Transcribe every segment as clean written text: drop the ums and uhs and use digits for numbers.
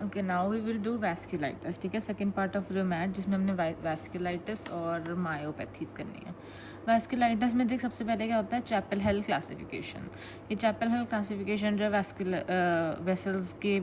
Okay, now we will do vasculitis. ठीक है, second part of रूमैट जिसमें हमने वैस्कुलाइटिस और मायोपैथीज करनी है. वैस्कुलाइटिस में देख सबसे पहले क्या होता है, चैपल हेल क्लासिफिकेशन. ये चैपल हेल क्लासिफिकेशन जो है वेसल्स के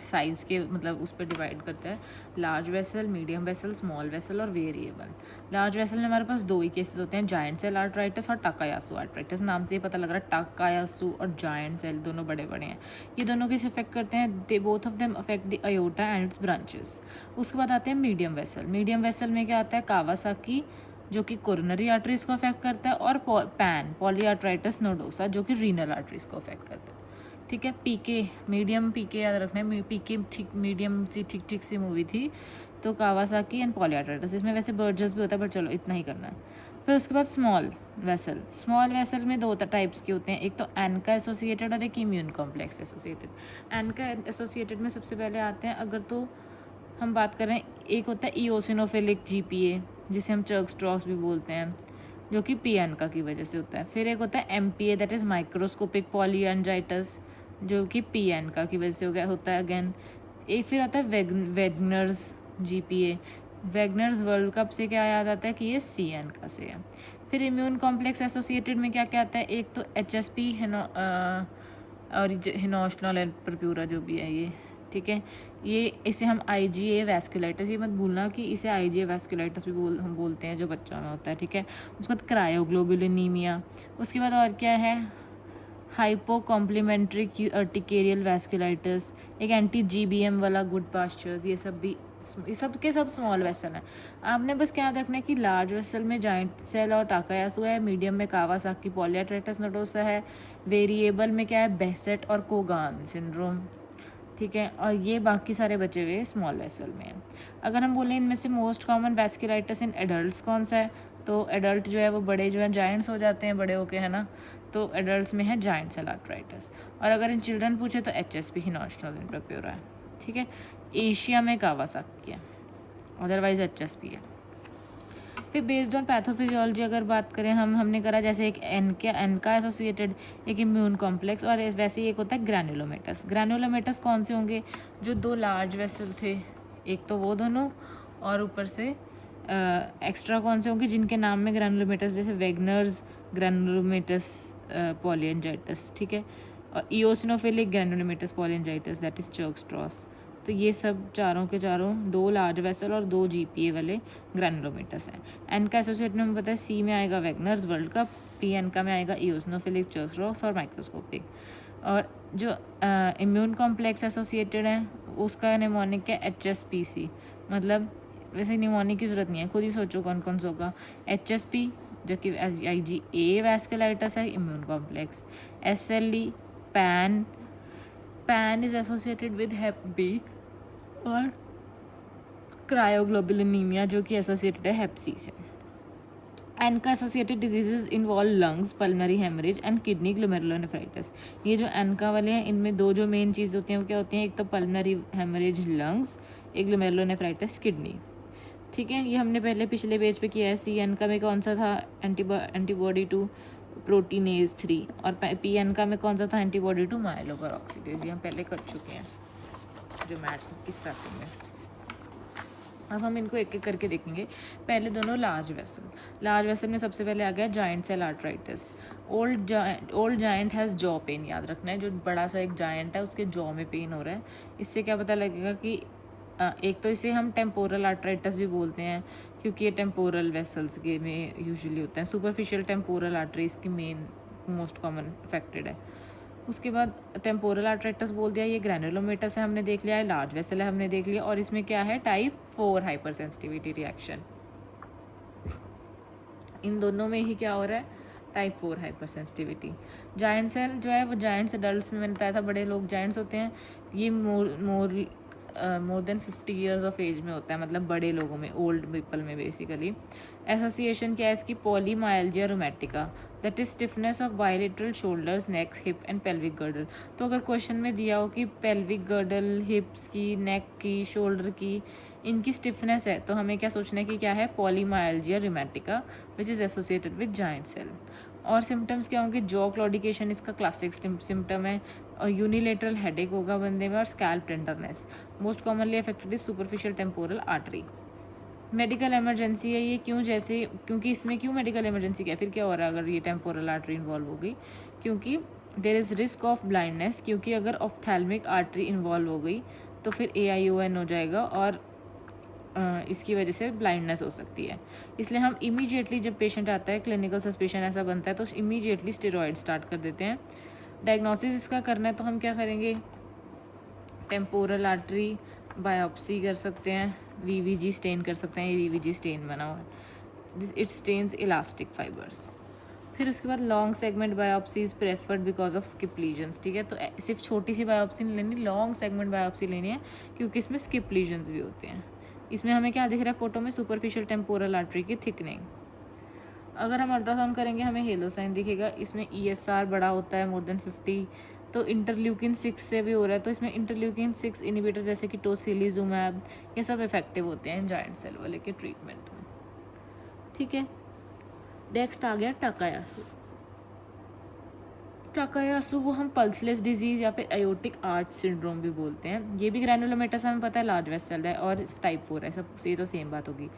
साइज़ के मतलब उस पर डिवाइड करता है. Large vessel, medium vessel, small vessel और वेरिएबल. लार्ज वेसल में हमारे पास दो ही केसेस होते हैं, जायंट सेल आर्टराइटिस और टाकायासु आर्टराइटिस. नाम से ही पता लग रहा है टाकायासु और जायंट सेल दोनों बड़े बड़े हैं. ये दोनों किस अफेक्ट करते हैं, they both of them affect the aorta and its branches. उसके बाद आते हैं मीडियम वेसल. मीडियम वेसल में क्या आता है, कावासाकी जो कि कोरोनरी आर्टरीज को अफेक्ट करता है, और पैन पॉलीआर्ट्राइटिस नोडोसा जो कि रीनल आर्टरीज को अफेक्ट करता है. ठीक है, पीके मीडियम, पीके याद रखना है, पीके ठीक मीडियम सी ठीक सी मूवी थी. तो कावासाकी एंड पॉलीआर्ट्राइटिस, इसमें वैसे बर्जर्स भी होता है, पर चलो इतना ही करना है. फिर उसके बाद स्मॉल वेसल. स्मॉल वेसल में दो टाइप्स के होते हैं, एक तो एनका एसोसिएटेड और एक immune complex associated. Enka associated में सबसे पहले आते हैं, अगर तो हम बात करें, एक होता है इओसिनोफिलिक जीपीए जिसे हम चर्क स्ट्रॉक्स भी बोलते हैं, जो कि पी एनका की वजह से होता है. फिर एक होता है एमपीए दैट इज़ माइक्रोस्कोपिक पॉलीएंजाइटिस जो कि पी एनका की वजह से हो गया होता है अगेन. एक फिर आता है वेगनर्स जीपीए. वेगनर्स वर्ल्ड कप से क्या याद आता है कि ये सी एनका से है. फिर इम्यून कॉम्प्लेक्स एसोसिएटेड में क्या क्या आता है, एक तो एच एस पी और हिनोशनल परप्यूरा जो भी है ये. ठीक है, ये इसे हम आईजीए वैस्कुलाइटिस, ये मत भूलना कि इसे आईजीए वैस्कुलाइटिस भी हम बोलते हैं जो बच्चों में होता है. ठीक है, उसके बाद क्रायोग्लोबुलिनीमिया. उसके बाद और क्या है, हाइपो कॉम्प्लीमेंट्री अर्टिकेरियल वैस्कुलाइटिस, एक एंटी जीबीएम वाला गुड पास्चर्स. ये सब के सब स्मॉल वेसल हैं. आपने बस क्या याद रखना है कि लार्ज वेसल में जाइंट सेल और टाकायासु है, मीडियम में कावासाकी पॉलीआर्ट्राइटिस नोडोसा है, वेरिएबल में क्या है, बेसेट और कोगान सिंड्रोम. ठीक है, और ये बाकी सारे बचे हुए स्मॉल वेसल में हैं. अगर हम बोलें इनमें से most common vasculitis in adults कौन सा है, तो एडल्ट जो है वो बड़े जो है जाइंट्स हो जाते हैं बड़े होके, है ना. तो एडल्ट्स में है जाइंट सेल आर्टराइटिस. और अगर इन चिल्ड्रन पूछे तो एच एस पी हिनोशनल परप्यूरा है. ठीक है, एशिया में कावासाकी है, अदरवाइज एच एस पी है. फिर बेस्ड ऑन पैथोफिजियोलॉजी अगर बात करें, हमने करा जैसे एक एनका एसोसिएटेड, एक इम्यून कॉम्प्लेक्स, और वैसे ही एक होता है ग्रैनुलोमेटस. ग्रैनुलोमेटस कौन से होंगे, जो दो लार्ज वेसल थे, एक तो वो दोनों, और ऊपर से एक्स्ट्रा कौन से होंगे जिनके नाम में ग्रैनुलोमेटस, जैसे वेगनर्स ग्रैनुलोमेटस पॉलीएंजाइटिस. ठीक है, और eosinophilic granulomatous polyangiitis that is Churg Strauss. तो ये सब चारों के चारों दो लार्ज वेसल और दो जीपीए वाले ग्रैनुलोमेटस हैं. एन का एसोसिएट में पता है, सी में आएगा वेगनर्स वर्ल्ड कप, पी एन का में आएगा इओसिनोफिलिक चर्क स्ट्रॉस और माइक्रोस्कोपिक. और जो इम्यून कॉम्प्लेक्स एसोसिएटेड है उसका निमोनिक है एच एस पी सी. मतलब वैसे निमोनिक की ज़रूरत नहीं है, खुद ही सोचो कौन कौन सा होगा. एच एस पी जो कि आई जी ए वैस्कुलाइटिस है, immune complex. S L E PAN is associated with hep B. और क्रायोग्लोबुलिनीमिया जो कि एसोसिएटेड है हेप सी से. ANCA associated diseases involve lungs, pulmonary haemorrhage and kidney glomerulonephritis. ये जो एनका वाले हैं इनमें दो जो मेन चीज़ होती हैं वो क्या होती हैं, एक तो पल्मनरी हेमरेज लंग्स, एक ग्लोमेरुलोनेफ्राइटिस किडनी. ठीक है, ये हमने पहले पिछले पेज पे किया है. सी एन का में कौन सा था, एंटीबॉडी टू प्रोटीनेज 3, और पी एन का में कौन सा था, एंटीबॉडी टू माइलोपेरोक्सीडेज. ये हम पहले कर चुके हैं जो मैथ की स्टार्टिंग में. अब हम इनको एक एक करके देखेंगे. पहले दोनों लार्ज वेसल में सबसे पहले आ गया giant cell arteritis. Old giant has jaw pain. याद रखना है, जो बड़ा सा एक जाइंट है उसके जॉ में पेन हो रहा है. इससे क्या पता लगेगा कि एक तो इसे हम टेम्पोरल आर्टराइटिस भी बोलते हैं क्योंकि ये टेम्पोरल वेसल्स के में यूजुअली होता है. सुपरफिशियल टेम्पोरल आर्टरी इसकी मेन मोस्ट कॉमन अफेक्टेड है. उसके बाद टेम्पोरल आर्टराइटिस बोल दिया, ये ग्रैनुलोमेटस है हमने देख लिया है, लार्ज वेसल है हमने देख लिया, और इसमें क्या है, टाइप 4 हाइपर सेंसिटिविटी रिएक्शन. इन दोनों में ही क्या हो रहा है, type 4 hypersensitivity. Giant cell जो है वो जाइंट्स एडल्ट्स में मैंने बताया था बड़े लोग जाइंट्स होते हैं. ये more than 50 years of age में होता है, मतलब बड़े लोगों में, ओल्ड पीपल में बेसिकली. एसोसिएशन क्या है इसकी, polymyalgia rheumatica that is stiffness of bilateral shoulders, neck, hip and pelvic girdle. तो अगर क्वेश्चन में दिया हो कि पेल्विक गर्डल, हिप्स की, नेक की, शोल्डर की, इनकी स्टिफनेस है तो हमें क्या सोचना है कि क्या है, polymyalgia rheumatica which is associated with giant cell. और सिम्टम्स क्या होंगे, जॉ क्लॉडिकेशन इसका क्लासिक सिम्टम है, और यूनिलेटरल हेडेक होगा बंदे में, और scalp tenderness. Most commonly affected is superficial temporal artery. Medical emergency है ये, क्यों, जैसे क्योंकि इसमें क्यों मेडिकल इमरजेंसी, क्या फिर क्या हो रहा है अगर ये टेम्पोरल आर्टरी इन्वॉल्व हो गई, क्योंकि there is risk of blindness, क्योंकि अगर ऑफ्थैल्मिक आर्टरी इन्वॉल्व हो गई तो फिर AION हो जाएगा, और इसकी वजह से ब्लाइंडनेस हो सकती है। इसलिए हम इमीडिएटली जब पेशेंट आता है, क्लिनिकल सस्पेशन ऐसा बनता है, तो इमीडिएटली स्टेरॉइड स्टार्ट कर देते हैं। डायग्नोसिस इसका करना है तो हम क्या करेंगे, टेम्पोरल आर्टरी बायोप्सी कर सकते हैं, VVG स्टेन कर सकते हैं, ये VVG स्टेन बना हुआ है, इट स्टेन्स इलास्टिक फाइबर्स। फिर उसके बाद long segment biopsy is preferred because of skip lesions, ठीक है। तो सिर्फ छोटी सी बायोप्सी नहीं लेनी, लॉन्ग सेगमेंट बायोप्सी लेनी है, क्योंकि इसमें स्किप लीजन्स भी होते हैं। इसमें हमें क्या दिख रहा है फोटो में, सुपरफिशियल टेम्पोरल आर्टरी की थिकनिंग। अगर हम अल्ट्रासाउंड करेंगे हमें हेलो साइन दिखेगा, इसमें ESR बड़ा होता है मोर देन 50, तो इंटरल्यूकिन 6 से भी हो रहा है, तो इसमें इंटरल्यूकिन 6 इनिबिटर जैसे कि टोसिलिजुमैब ये सब इफेक्टिव होते हैं जायंट सेल वाले के ट्रीटमेंट में, ठीक है। नेक्स्ट आ गया टाकायासु। टाकायासु को हम पल्सलेस डिजीज़ या फिर एयोटिक आर्च सिंड्रोम भी बोलते हैं। ये भी ग्रैनुलोमेटस हमें पता है लार्ज वेसल है, और टाइप 4 है, सब से तो सेम बात होगी।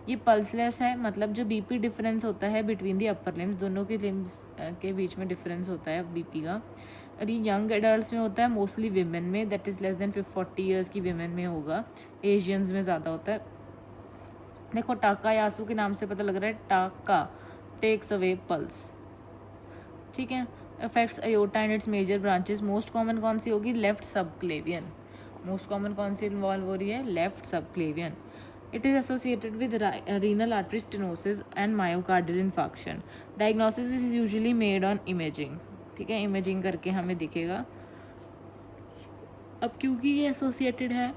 ये पल्सलेस है, मतलब जो BP डिफरेंस होता है बिटवीन दी अपर लिम्स, दोनों के लिम्स के बीच में डिफरेंस होता है BP का, और ये यंग एडल्ट में होता है, मोस्टली विमेन में, that is less than 40 years की विमेन में होगा, एशियंस में ज़्यादा होता है। देखो टाकायासु के नाम से पता लग रहा है, टाका टेक्स अवे पल्स, ठीक है। Affects aorta and its major branches. Most common कौन सी होगी, लेफ्ट सबक्लेवियन। मोस्ट कॉमन कौन सी इन्वॉल्व हो रही है, left subclavian. It is associated with renal artery stenosis and myocardial infarction. Diagnosis is usually made on imaging, ठीक है, imaging करके हमें दिखेगा। अब क्योंकि ये एसोसिएटेड है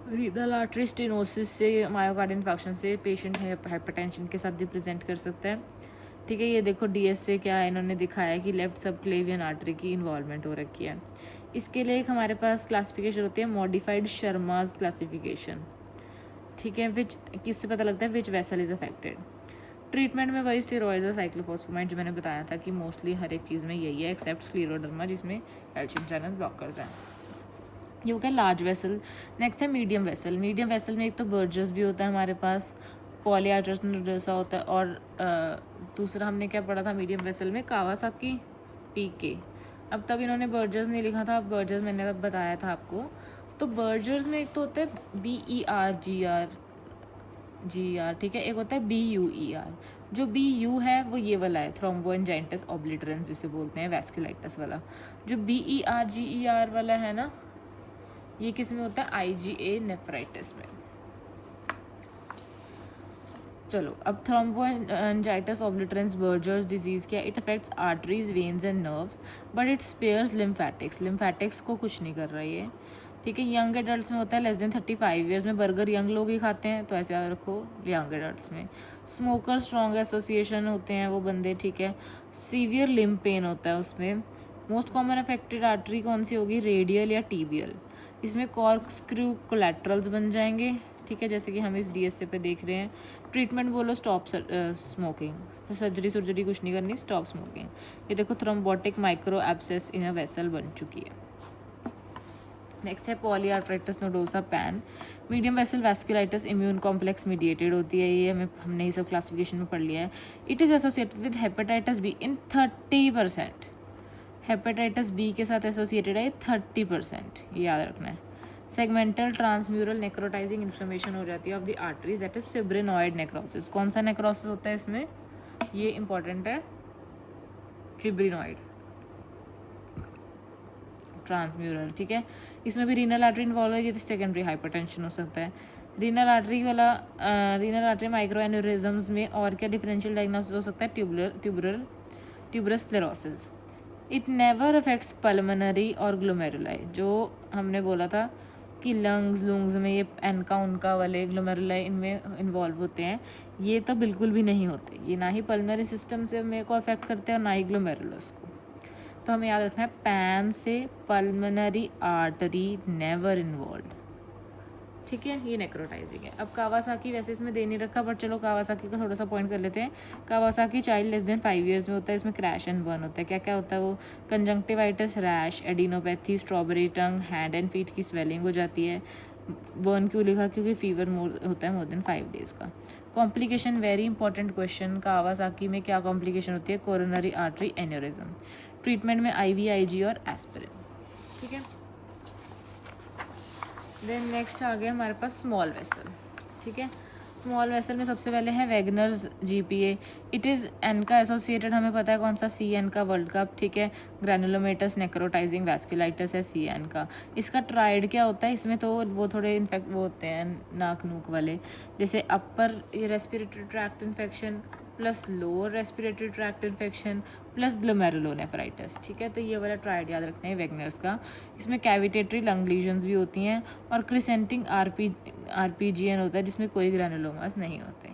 रीनल आर्टरी स्टेनोसिस से, मायोकार्डियल इन्फार्क्शन से, पेशेंट हाइपरटेंशन के साथ भी प्रेजेंट कर सकता है, ठीक है। ये देखो DS से क्या है, इन्होंने दिखाया कि लेफ्ट सबक्लेवियन आर्टरी की इन्वॉल्वमेंट हो रखी है। इसके लिए एक हमारे पास क्लासिफिकेशन होती है, मॉडिफाइड शर्माज क्लासिफिकेशन, ठीक है, विच किससे पता लगता है विच वेसल इज अफेक्टेड। ट्रीटमेंट में वही स्टेरॉइड्स और साइक्लोफॉस्फेमाइड जो मैंने बताया था कि मोस्टली हर एक चीज़ में यही है, एक्सेप्ट स्क्लेरोडर्मा जिसमें कैल्शियम चैनल ब्लॉकर्स हैं। ये हो गया लार्ज वेसल। नेक्स्ट है मीडियम वेसल। मीडियम वेसल में एक तो बर्जर्स भी होता है हमारे पास, पॉलीआर्टरस नोडोसा होता है, और दूसरा हमने क्या पढ़ा था मीडियम वेसल में, कावासाकी PK। अब तब इन्होंने बर्जर्स नहीं लिखा था, अब बर्जर्स मैंने तब बताया था आपको। तो बर्जर्स में एक तो होता है BER, ठीक है, एक होता है BUER। जो BU है वो ये वाला है, थ्रोम्बोएंजाइटिस ऑब्लिटरेंस जिसे बोलते हैं, वैस्कुलाइटिस वाला। जो BER वाला है ना, ये किस में होता है, IgA नेफ्राइटिस में। चलो अब थ्रोम्बोएंजाइटिस ऑब्लिटरेंस बर्जर्स डिजीज़ क्या, it affects arteries, veins and nerves, but it spares lymphatics को कुछ नहीं कर रहा है, ठीक है। यंग एडल्ट्स में होता है, लेस देन 35 ईयर्स में। बर्गर यंग लोग ही खाते हैं, तो ऐसे याद रखो, यंग एडल्ट्स में। स्मोकर स्ट्रॉन्ग एसोसिएशन होते हैं वो बंदे, ठीक है। सीवियर लिम्ब पेन होता है उसमें। मोस्ट कॉमन अफेक्टेड आर्टरी कौन सी होगी, रेडियल या टीबियल। इसमें कॉर्क स्क्रू कोलेट्रल्स बन जाएंगे, ठीक है, जैसे कि हम इस DSA पे देख रहे हैं। ट्रीटमेंट बोलो स्टॉप स्मोकिंग, सर्जरी कुछ नहीं करनी, स्टॉप स्मोकिंग। ये देखो thrombotic micro abscess in a vessel बन चुकी है। नेक्स्ट है polyarteritis nodosa PAN. Medium vessel vasculitis immune complex mediated होती है, ये हमने ये सब क्लासिफिकेशन में पढ़ लिया है। It is associated with hepatitis B in 30%। Hepatitis B के साथ एसोसिएटेड है 30%, ये याद रखना है। सेगमेंटल ट्रांसम्यूरल नेक्रोटाइजिंग इन्फ्लेमेशन हो जाती है of the arteries, that is fibrinoid necrosis. कौन सा नेक्रोसिस होता है इसमें, ये इंपॉर्टेंट है, फिब्रिनॉइड ट्रांसम्यूरल, ठीक है। इसमें भी रीनल आर्टरी इन्वॉल्व है, ये सेकेंडरी हाइपरटेंशन हो सकता है। रीनल आर्टरी माइक्रो एन्यूरिज्म्स में और क्या डिफरेंशियल डायग्नोसिस हो सकता है, tuberous sclerosis. It never affects pulmonary और ग्लोमेरुलाई, जो हमने बोला था कि लंग्स में ये एनका उनका वाले ग्लोमेरुलाई इनमें इन्वॉल्व होते हैं, ये तो बिल्कुल भी नहीं होते। ये ना ही पल्मोनरी सिस्टम से मेरे को अफेक्ट करते हैं और ना ही ग्लोमेरुलस को। तो हमें याद रखना है, पैन से पल्मोनरी आर्टरी नेवर इन्वॉल्व, ठीक है, ये नेक्रोटाइजिंग है। अब कावासाकी वैसे इसमें दे नहीं रखा, बट चलो कावासाकी का थोड़ा सा पॉइंट कर लेते हैं। Kawasaki child less than 5 years में होता है, इसमें क्रैश एंड बर्न होता है। क्या क्या होता है वो? Conjunctivitis, rash, adenopathy, strawberry tongue, hand and feet की स्वेलिंग हो जाती है। बर्न क्यों लिखा? क्योंकि फीवर मोर होता है मोर देन 5 डेज का। Complication, very important question, Kawasaki में क्या कॉम्प्लिकेशन होती है? Coronary artery aneurysm. ट्रीटमेंट में IVIG और एस्पिरिन। ठीक है, देन नेक्स्ट आ गया हमारे पास स्मॉल वेसल। ठीक है, स्मॉल वेसल में सबसे पहले है Wagner's GPA। It is an का एसोसिएटेड, हमें पता है कौन सा, CN का, वर्ल्ड कप। ठीक है, ग्रैनुलोमेटस नेक्रोटाइजिंग वैस्कुलाइटिस है CN का। इसका ट्राइड क्या होता है? इसमें तो वो थोड़े इन्फेक्ट वो होते हैं नाक नूक वाले, जैसे upper respiratory tract infection plus lower respiratory tract infection plus glomerulonephritis. ठीक है, तो ये वाला ट्राइड याद रखना है वैगनर्स का। इसमें कैविटेटरी लंग लीजन्स भी होती हैं और क्रिसेंटिंग RPGN होता है जिसमें कोई ग्रैनुलोमास नहीं होते।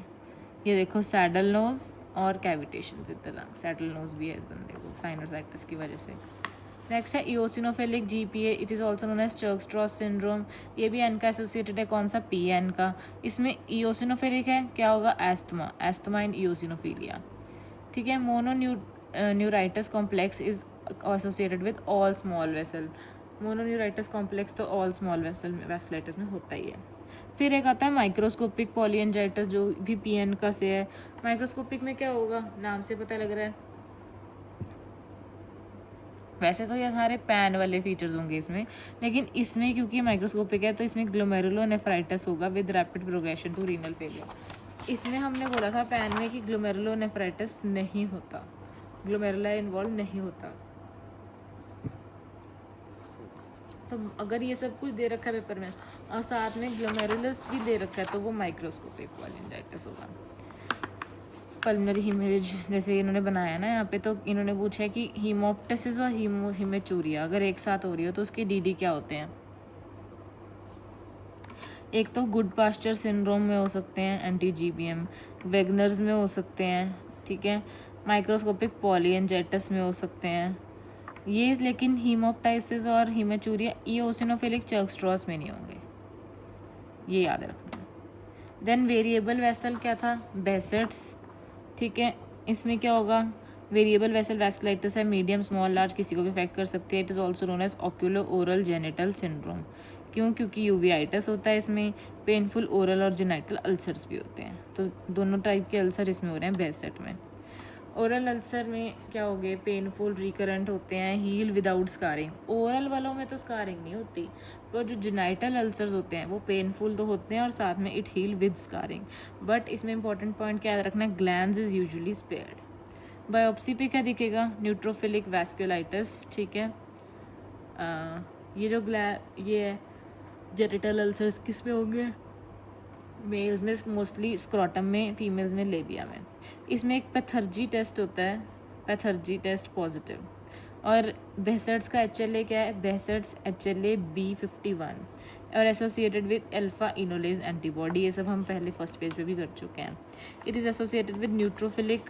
ये देखो, सैडल नोज और cavitation with the lung. Saddle nose भी है इस बंदे को साइनोसाइटिस की वजह से। नेक्स्ट है eosinophilic GPA। It is also known as Churg Strauss syndrome. ये भी एन का एसोसिएटेड है, कौन सा? PN का। इसमें इओसिनोफिलिक है, क्या होगा? Asthma, asthma in eosinophilia. ठीक है, mononeuritis complex is associated with all small vessel. Mononeuritis complex तो ऑल स्मॉल वेसलाइटिस में होता ही है। फिर एक आता है माइक्रोस्कोपिक पॉलीएंजाइटिस, जो भी PN का से है। माइक्रोस्कोपिक में क्या होगा? नाम से पता लग रहा है। वैसे तो ये सारे पैन वाले फीचर्स होंगे इसमें, लेकिन इसमें क्योंकि माइक्रोस्कोपिक है तो इसमें ग्लोमेरुलोनेफ्राइटिस होगा with rapid progression to renal failure. इसमें हमने बोला था पैन में कि ग्लोमेरुलोनेफ्राइटिस नहीं होता, ग्लोमेरुला इन्वॉल्व नहीं होता। तो अगर ये सब कुछ दे रखा है पेपर में और साथ में ग्लोमेरुलस भी दे रखा है तो वो माइक्रोस्कोपिक पॉलीएंजाइटिस होगा। पल्मोनरी हीमोरेज जैसे इन्होंने बनाया ना यहाँ पे, तो इन्होंने पूछा है कि हीमोप्टिसिस और हीमेचूरिया अगर एक साथ हो रही हो तो उसके DD क्या होते हैं? एक तो गुड पास्चर सिंड्रोम में हो सकते हैं anti-GBM, वेगनर्स में हो सकते हैं। ठीक है, माइक्रोस्कोपिक पॉलीएंजाइटिस में हो सकते हैं ये, लेकिन हीमोप्टाइसिस और हीमेचूरिया इओसिनोफिलिक चर्क-स्ट्रॉस में नहीं होंगे, ये याद रखना। देन वेरिएबल वेसल क्या था? बेसेट्स। ठीक है, इसमें क्या होगा? वेरिएबल वेसल वैस्कुलाइटिस है, मीडियम स्मॉल लार्ज, किसी को भी अफेक्ट कर सकती है। It is also known as oculo oral genital syndrome. क्यों? क्योंकि यूवियाइटिस होता है इसमें। पेनफुल ओरल और जेनिटल अल्सर्स भी होते हैं, तो दोनों टाइप के अल्सर इसमें हो रहे हैं बेसेट में। ओरल अल्सर में क्या हो गए? पेनफुल रिकरेंट होते हैं, हील विदाउट स्कारिंग। ओरल वालों में तो स्कारिंग नहीं होती, पर जो जेनाइटल अल्सर्स होते हैं वो पेनफुल तो होते हैं और साथ में it heal with scarring. But इसमें इंपॉर्टेंट पॉइंट क्या याद रखना है? Glands is usually spared. Biopsy पे क्या दिखेगा? Neutrophilic vasculitis. ठीक है, ये जो ये है जेनिटल अल्सर्स किस में होंगे? मेल्स में मोस्टली स्क्रॉटम में, फीमेल्स में लेबिया में। इसमें एक पैथर्जी टेस्ट होता है, पैथर्जी टेस्ट पॉजिटिव। और बेसेट्स का HLA क्या है? बेसेट्स HLA B51 और associated with alpha enolase antibody. ये सब हम पहले फर्स्ट पेज पे भी कर चुके हैं। It is associated with neutrophilic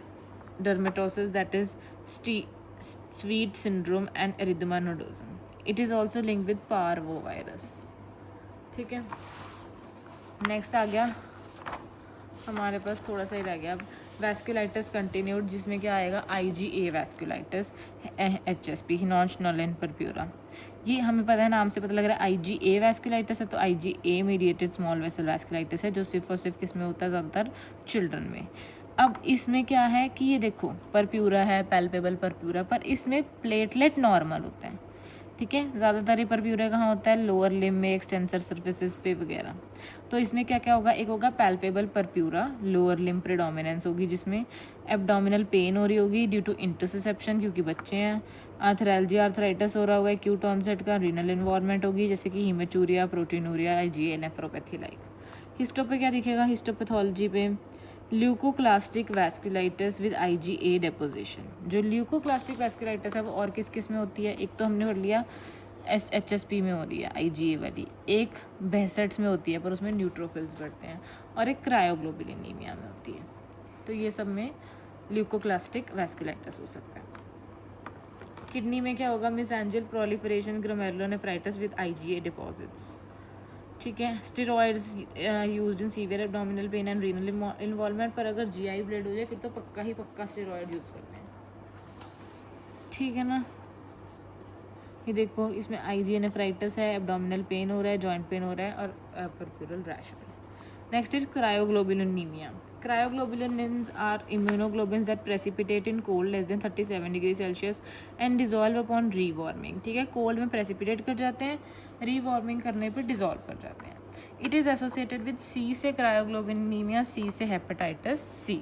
dermatosis that is Sweet syndrome and erythema nodosum. It is also link with parvo virus. ठीक है, नेक्स्ट आ गया हमारे पास, थोड़ा सा ही रह गया अब, वैस्कुलाइटिस कंटिन्यूड, जिसमें क्या आएगा? IgA vasculitis, HSP Henoch Schonlein purpura. ये हमें पता है, नाम से पता लग रहा है IgA वैस्कुलाइटिस है, तो IgA mediated small vessel vasculitis है, जो सिर्फ और सिर्फ किस में होता है? ज़्यादातर चिल्ड्रन में। अब इसमें क्या है कि ये देखो परप्यूरा है, पैल्पेबल परप्यूरा, पर इसमें प्लेटलेट नॉर्मल होते हैं। ठीक है, ज़्यादातर ये परप्यूरा कहाँ होता है? लोअर लिम में, एक्सटेंसर सर्फेसिस पे वगैरह। तो इसमें क्या क्या होगा? एक होगा पैल्पेबल परप्यूरा, लोअर लिम प्रेडोमिनेंस होगी, जिसमें एब्डोमिनल पेन हो रही होगी ड्यू टू इंटरसेप्शन, क्योंकि बच्चे हैं। आर्थराल्जिया, आर्थराइटिस हो रहा होगा एक्यूट ऑनसेट का। रीनल इन्वॉल्वमेंट होगी, जैसे कि haematuria, proteinuria, IgA nephropathy like. Histo पे क्या दिखेगा? हिस्टोपैथोलॉजी पे leukocytoclastic vasculitis with IgA deposition. जो ल्यूकोक्लास्टिक वैस्कुलाइटिस है वो और किस किस में होती है? एक तो हमने पढ़ लिया HSP में हो रही है IgA वाली, एक बेसेट्स में होती है पर उसमें न्यूट्रोफिल्स बढ़ते हैं, और एक क्रायोग्लोबुलिनीमिया में होती है। तो ये सब में ल्यूकोक्लास्टिक वैस्कुलाइटिस हो सकता है। किडनी में क्या होगा? Mesangial proliferation glomerulonephritis with IgA deposits. ठीक है। Steroids used in severe abdominal pain and renal involvement, पर अगर जीआई ब्लड हो जाए फिर तो पक्का ही पक्का स्टेरॉइड यूज़ करते हैं, ठीक है ना। ये देखो इसमें आईजी नेफ्राइटिस है, एब्डोमिनल पेन हो रहा है, जॉइंट पेन हो रहा है और परप्यूरल रैश हो रहा है। Next is cryoglobulinaemia. Cryoglobulins are immunoglobulins that precipitate in cold less than 37 degree Celsius and dissolve upon rewarming, ठीक है। कोल्ड में प्रेसिपिटेट कर जाते हैं, रीवार्मिंग करने पर डिजॉल्व कर जाते हैं। It is associated with C से क्रायोग्लोबुलिनीमिया, सी से हेपेटाइटिस सी।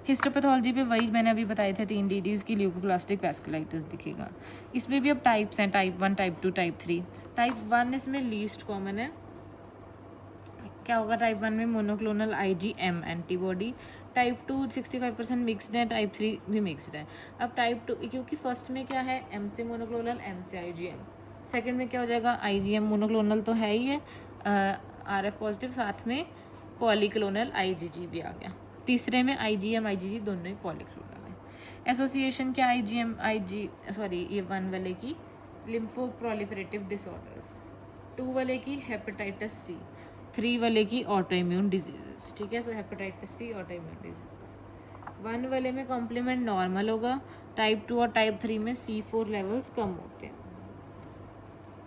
हिस्टोपैथोलॉजी पे वही मैंने अभी बताए थे 3 DDs की ल्यूकोप्लास्टिक वैस्कुलाइटिस दिखेगा। इसमें भी अब टाइप्स हैं, टाइप 1, टाइप 2, टाइप 3। टाइप 1 इसमें लीस्ट कॉमन है। क्या होगा टाइप 1 में? Monoclonal IgM antibody. Type 2 65% mixed है, टाइप 3 भी मिक्सड है। अब टाइप 2 क्योंकि फर्स्ट में क्या है, M से मोनोक्लोनल, M से IgM। सेकेंड में क्या हो जाएगा, IgM मोनोक्लोनल तो है ही है, RF पॉजिटिव, साथ में पॉलीक्लोनल IgG भी आ गया। तीसरे में IgM IgG दोनों ही पॉलीक्लोनल है। एसोसिएशन क्या ये 1 वाले की लिम्फो प्रोलिफरेटिव डिसऑर्डर्स, 2 वाले की हेपेटाइटिस सी, 3 वाले की ऑटो इम्यून डिजीजेस, ठीक है। So hepatitis C, auto immune diseases. 1 वाले में कॉम्प्लीमेंट नॉर्मल होगा, टाइप 2 और टाइप 3 में C4 लेवल्स कम होते हैं।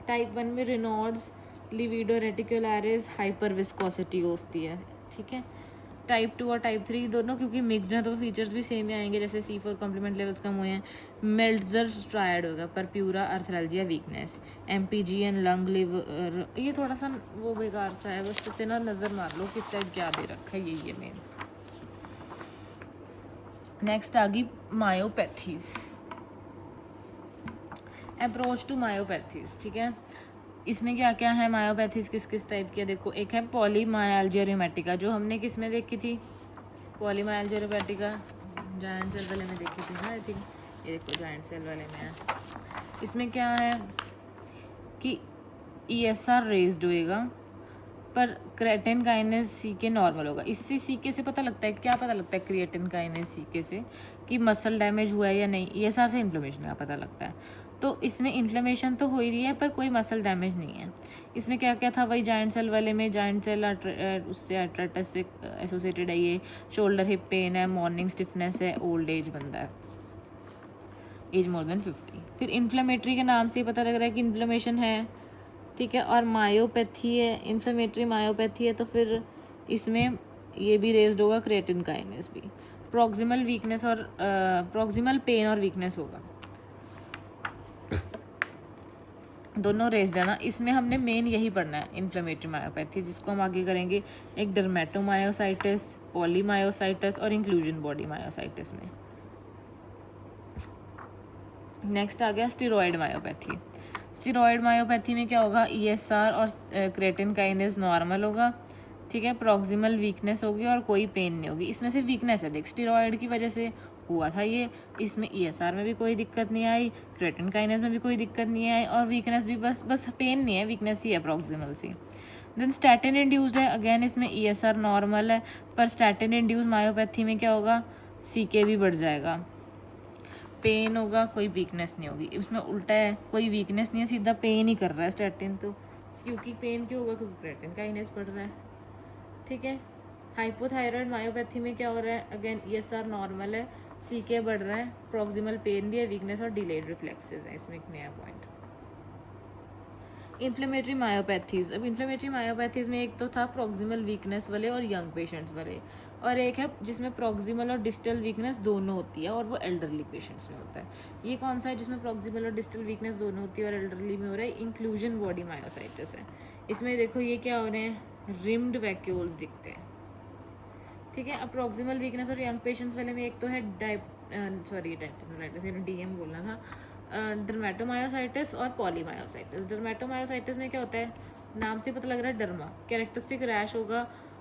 टाइप 1 में रिनॉड्स, लिविडो रेटिकुलरिस, हाइपर विस्कोसिटी होती है, ठीक है। टाइप 2 और टाइप 3 दोनों क्योंकि मिक्सड हैं तो फीचर्स भी सेम ही आएंगे, जैसे C4 कॉम्प्लीमेंट लेवल्स कम हुए हैं। मेल्ट्जर ट्रायड होगा, purpura, arthralgia, weakness, MPGN, lung, liver. ये थोड़ा सा वो बेकार सा है, बस इससे ना नज़र मार लो किस टाइप क्या दे रखा है, यही है मेन। नेक्स्ट आ गई मायोपैथीज, अप्रोच टू मायोपैथीज, ठीक है। इसमें क्या क्या है, मायोपैथीज किस किस टाइप की है देखो। एक है पॉलीमायाल्जिया रूमेटिका, जो हमने किस में देखी थी, पॉलीमायाल्जिया रूमेटिका जायंट सेल वाले में देखी थी ना, आई थिंक। ये देखो जायंट सेल वाले में है। इसमें क्या है कि ESR रेज्ड होएगा पर क्रिएटिन काइनेज CK नॉर्मल होगा। इससे CK से पता लगता है, क्या पता लगता है क्रिएटिन काइनेज CK से कि मसल डैमेज हुआ है या नहीं। ESR से इन्फ्लेमेशन का पता लगता है। तो इसमें इन्फ्लेमेशन तो हो ही रही है पर कोई मसल डैमेज नहीं है। इसमें क्या क्या था, वही जायंट सेल वाले में, जायंट सेल उससे आर्थराइटिस से एसोसिएटेड है। ये शोल्डर हिप पेन है, मॉर्निंग स्टिफनेस है, ओल्ड एज बंदा है, एज मोर देन 50। फिर इन्फ्लेमेटरी के नाम से पता लग रहा है कि इन्फ्लेमेशन है, ठीक है। और मायोपैथी है, इन्फ्लेमेटरी मायोपैथी है, तो फिर इसमें ये भी रेज्ड होगा, क्रिएटिन काइनेज भी। प्रॉक्सिमल वीकनेस और प्रॉक्सिमल पेन और वीकनेस होगा, दोनों रेज्ड है ना। इसमें हमने मेन यही पढ़ना है, इन्फ्लेमेटरी मायोपैथी, जिसको हम आगे करेंगे एक डर्मेटोमायोसाइटिस, पॉलीमायोसाइटिस और इंक्लूजन बॉडी मायोसाइटिस में। नेक्स्ट आ गया स्टेरॉयड मायोपैथी। स्टेरॉयड मायोपैथी में क्या होगा, ESR और क्रिएटिन काइनेज नॉर्मल होगा, ठीक है। प्रॉक्सिमल वीकनेस होगी और कोई पेन नहीं होगी। इसमें से वीकनेस है, देख स्टेरॉयड की वजह से हुआ था ये। इसमें ESR में भी कोई दिक्कत नहीं आई, क्रिएटिन काइनेज में भी कोई दिक्कत नहीं आई, और वीकनेस भी बस पेन नहीं है, वीकनेस ही है प्रॉक्सिमल सी। देन स्टैटिन इंड्यूस्ड है, अगेन इसमें ESR नॉर्मल है, पर स्टैटिन इंड्यूस्ड मायोपैथी में क्या होगा, CK भी बढ़ जाएगा, पेन होगा, कोई वीकनेस नहीं होगी। इसमें उल्टा है, कोई वीकनेस नहीं है, सीधा पेन ही कर रहा है स्टैटिन तो, क्योंकि पेन क्यों होगा, क्योंकि क्रिएटिन काइनेज बढ़ रहा है, ठीक है। हाइपोथायराइड मायोपैथी में क्या हो रहा है, अगेन ESR नॉर्मल है, CK बढ़ रहा है, प्रॉक्सिमल पेन भी है, वीकनेस और डिलेड रिफ्लेक्सेस है। इसमें एक नया पॉइंट, इन्फ्लेमेटरी मायोपैथीज। अब इन्फ्लेमेटरी मायोपैथीज में एक तो था प्रॉक्सिमल वीकनेस वाले और यंग पेशेंट्स वाले, और एक है जिसमें प्रॉक्सिमल और डिस्टल वीकनेस दोनों होती है, और वो एल्डरली पेशेंट्स में होता है। ये कौन सा है जिसमें प्रॉक्सिमल और डिस्टल वीकनेस दोनों होती है और एल्डरली में हो रहा है, इंक्लूजन बॉडी मायोसाइटिस है। इसमें देखो ये क्या हो रहे हैं, रिम्ड वैक्यूल्स दिखते हैं, ठीक है। अब प्रॉक्सिमल वीकनेस और यंग पेशेंट्स वाले में एक तो है DM बोलना था, डर्मेटोमायोसाइटिस और पॉलीमायोसाइटिस। डर्मेटोमायोसाइटिस में क्या होता है, नाम से पता लग रहा है डर्मा, कैरेक्टरिस्टिक रैश होगा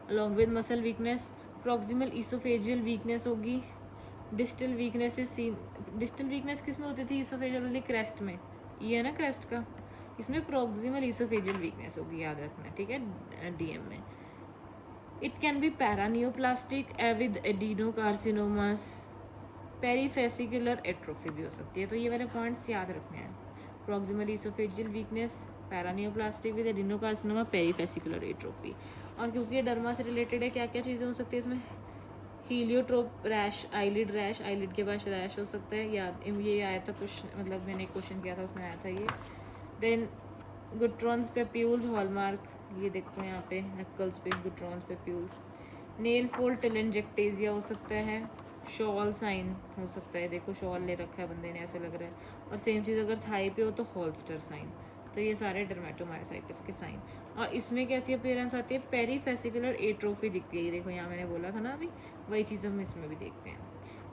along with muscle weakness, proximal oesophageal weakness होगी, डिस्टल वीकनेस डिस्टल वीकनेस किस में होती थी, ईसोफेजियल वाली क्रेस्ट में, ये है ना क्रेस्ट का, इसमें प्रॉक्सिमल ईसोफेजियल वीकनेस होगी, याद रखना, ठीक है, DM में। It can be paraneoplastic with adenocarcinomas, perifascicular atrophy भी हो सकती है। तो ये वाले पॉइंट्स याद रखने हैं, proximal oesophageal weakness, paraneoplastic with adenocarcinoma perifascicular atrophy. और क्योंकि ये डर्मा से रिलेटेड है, क्या क्या चीज़ें हो सकती है इसमें, हीलियोट्रोप रैश, आईलिड के पास रैश हो सकता है, याद ये आया था क्वेश्चन, मतलब मैंने एक क्वेश्चन किया था उसमें आया था ये। देन गुट्रॉन्स पेप्यूल्स हॉलमार्क, ये देखो यहाँ पे नक्कल्स पे गुट्रॉन्स पेप्यूल्स। नेल फोल्ड टेलेंजेक्टेजिया हो सकता है। शॉल साइन हो सकता है, देखो शॉल ले रखा है बंदे ने ऐसे लग रहा है। और सेम चीज़ अगर थाई पे हो तो हॉलस्टर साइन। तो ये सारे डर्मेटोमायोसाइटिस के साइन। और इसमें कैसी अपीयरेंस आती है, पेरीफेसिकुलर एट्रोफी दिखती है, ये देखो यहाँ मैंने बोला था ना अभी, वही चीज़ हम इसमें भी देखते हैं।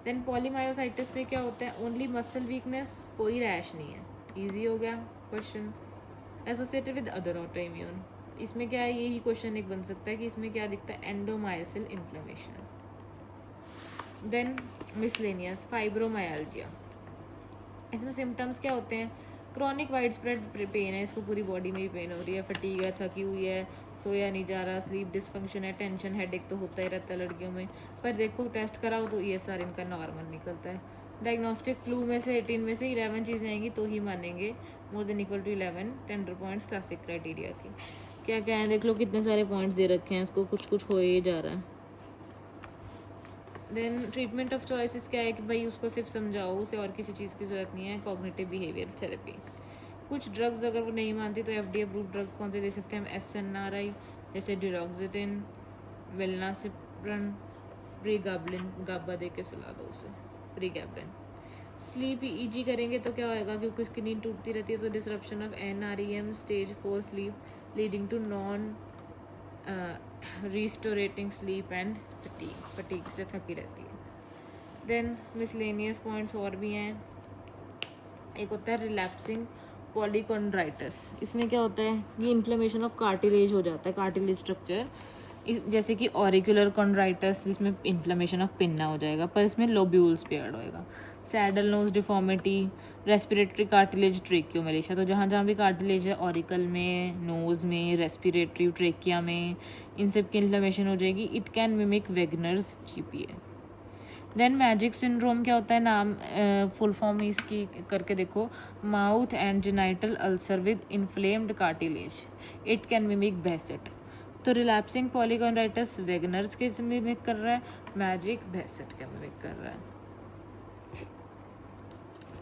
देन पॉलीमायोसाइटिस में क्या होता है, ओनली मसल वीकनेस, कोई रैश नहीं है, ईजी हो गया question. Associated with other auto immune, इसमें क्या है, यही क्वेश्चन एक बन सकता है कि इसमें क्या दिखता है, एंडोमायोसिल इन्फ्लेमेशन। देन मिसलेनियस फाइब्रोमायाल्जिया, इसमें सिम्टम्स क्या होते हैं, क्रॉनिक वाइड स्प्रेड पेन है, इसको पूरी बॉडी में ही पेन हो रही है, फटीग है, थकी हुई है, सोया नहीं जा रहा, स्लीप डिसफंक्शन है, टेंशन हेडेक तो होता ही रहता है लड़कियों में, पर देखो टेस्ट कराओ तो ESR इनका नॉर्मल निकलता है। डायग्नोस्टिक क्लू में से 18 में से 11 चीज़ें आएंगी तो ही मानेंगे, more than equal to 11 tender points classic criteria की। क्या क्या है देख लो, कितने सारे पॉइंट्स दे रखे हैं, इसको कुछ कुछ हो ही जा रहा है। देन ट्रीटमेंट ऑफ चॉइसेस क्या है कि भाई उसको सिर्फ समझाओ, उसे और किसी चीज़ की ज़रूरत नहीं है, कॉग्निटिव बिहेवियर थेरेपी। कुछ ड्रग्स अगर वो नहीं मानती तो FDA अप्रूव ड्रग कौन से दे सकते हैं हम, SNRI जैसे डिरोक्सिटिन, वेलनासिप्रिन, प्रीगाबलिन, गाबा दे के सलाह दो उसे, प्रीगाबलिन। स्लीप EEG करेंगे तो क्या होएगा, क्योंकि उसकी नींद टूटती रहती है तो disruption of NREM stage 4 sleep leading to non restorating sleep and fatigue से थकी रहती है। देन मिसलेनियस पॉइंट्स और भी हैं, एक होता है रिलैप्सिंग पॉलीकॉन्ड्राइटिस, इसमें क्या होता है, ये इन्फ्लेमेशन ऑफ कार्टिलेज हो जाता है, कार्टिलेज स्ट्रक्चर, जैसे कि ऑरिकुलर कॉन्ड्राइटिस जिसमें इन्फ्लेमेशन ऑफ पिन्ना हो जाएगा, पर इसमें लोब्यूल्स पेयर्ड होएगा। Saddle nose deformity, respiratory cartilage tracheomalacia, तो जहाँ जहाँ भी कार्टिलेज है, ऑरिकल में, नोज़ में, रेस्पिरेटरी ट्रेकिया में, इन सब की इन्फ्लेमेशन हो जाएगी। It can mimic Wegener's GPA। Then magic syndrome क्या होता है, नाम फुल फॉर्म इसकी करके देखो, mouth and genital ulcer with inflamed cartilage, it can mimic Behcet. तो रिलैप्सिंग पॉलीकॉन्ड्राइटिस वेगनर्स के मिमिक कर रहा है, मैजिक बेसेट के मिमिक कर रहा है।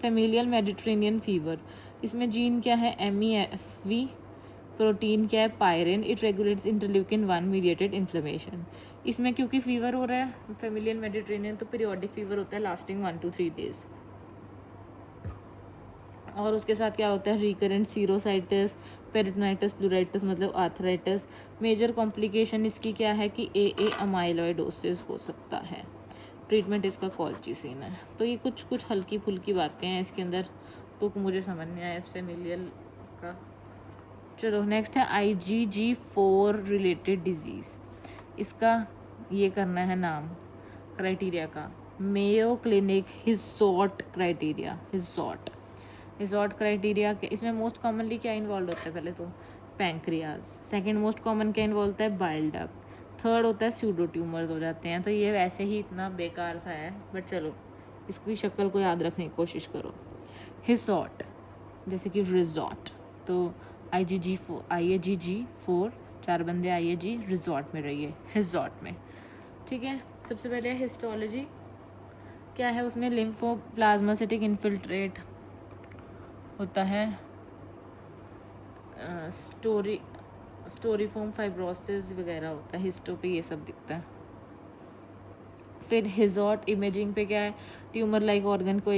फेमिलियल मेडिटेरेनियन फीवर, इसमें जीन क्या है, MEFV, प्रोटीन क्या है, pyrene, it regulates interleukin 1 mediated inflammation. इसमें क्योंकि फीवर हो रहा है फेमिलियन मेडिटेरेनियन, तो पीरियोडिक फीवर होता है लास्टिंग 1 to 3 days। और उसके साथ क्या होता है, रिकरेंट सीरोसाइटिस, पेरिटोनाइटिस, प्लूराइटिस मतलब आर्थराइटिस। मेजर कॉम्प्लिकेशन इसकी क्या है कि AA अमाइलॉइडोसिस हो सकता है। ट्रीटमेंट इसका कॉल्चिसिन है। तो ये कुछ कुछ हल्की फुल्की बातें हैं इसके अंदर, तो मुझे समझ नहीं आया इस फेमिलियल का। चलो नेक्स्ट है IgG4 रिलेटेड डिजीज़, इसका ये करना है नाम क्राइटेरिया का, मेयो क्लिनिक हिजॉट क्राइटेरिया, हिजॉट क्राइटेरिया के इसमें मोस्ट कॉमनली क्या इन्वॉल्व होता है, पहले तो पैंक्रियाज, सेकंड मोस्ट कॉमन क्या इन्वॉल्व होता है, बाइल डक्ट, थर्ड होता है स्यूडो ट्यूमर्स हो जाते हैं। तो ये वैसे ही इतना बेकार सा है, बट चलो इसकी शक्ल को याद रखने की कोशिश करो। हिजॉट जैसे कि रिजॉर्ट, तो IgG4 4 बंदे IgG रिजॉर्ट में रहिए, हिजॉट में, ठीक है। सबसे पहले हिस्टोलॉजी क्या है, उसमें लिम्फोप्लाज्मासिटिक इन्फिल्ट्रेट होता है, स्टोरीफॉर्म फाइब्रोसिस वगैरह होता है, हिस्टो पे ये सब दिखता है। फिर हिजॉट इमेजिंग पे क्या है, ट्यूमर लाइक ऑर्गन को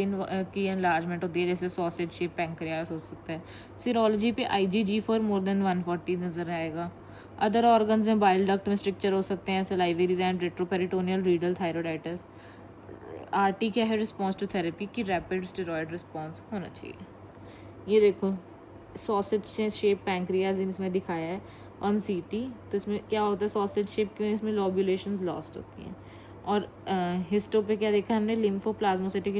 की एनलार्जमेंट होती है, जैसे सॉसेज शेप पैंक्रियास हो सकता है। सीरोलॉजी पे IgG4 मोर देन 140 नज़र आएगा। अदर ऑर्गन्स में बाइल डक्ट में स्ट्रक्चर हो सकते हैं, salivary gland, retroperitoneal, Riedel, thyroiditis. RT क्या है, रिस्पॉन्स टू थेरेपी की रैपिड स्टेरॉयड रिस्पॉन्स होना चाहिए। ये देखो सॉसेज से शेप पैंक्रियाज इसमें दिखाया है ऑन CT, तो इसमें क्या होता है, सॉसेज शेप क्यों, इसमें लॉब्यूलेशंस लॉस्ट होती हैं। और हिस्टो पे क्या देखा हमने, lymphoplasmacytic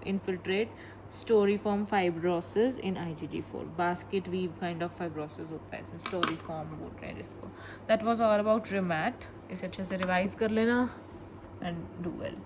infiltrate, storiform fibrosis in IgG4, basket weave kind of fibrosis होता है इसमें, स्टोरीफॉर्म बोल रहे हैं जिसको। That was all about rheumat, इसे अच्छे से रिवाइज कर लेना एंड डू वेल।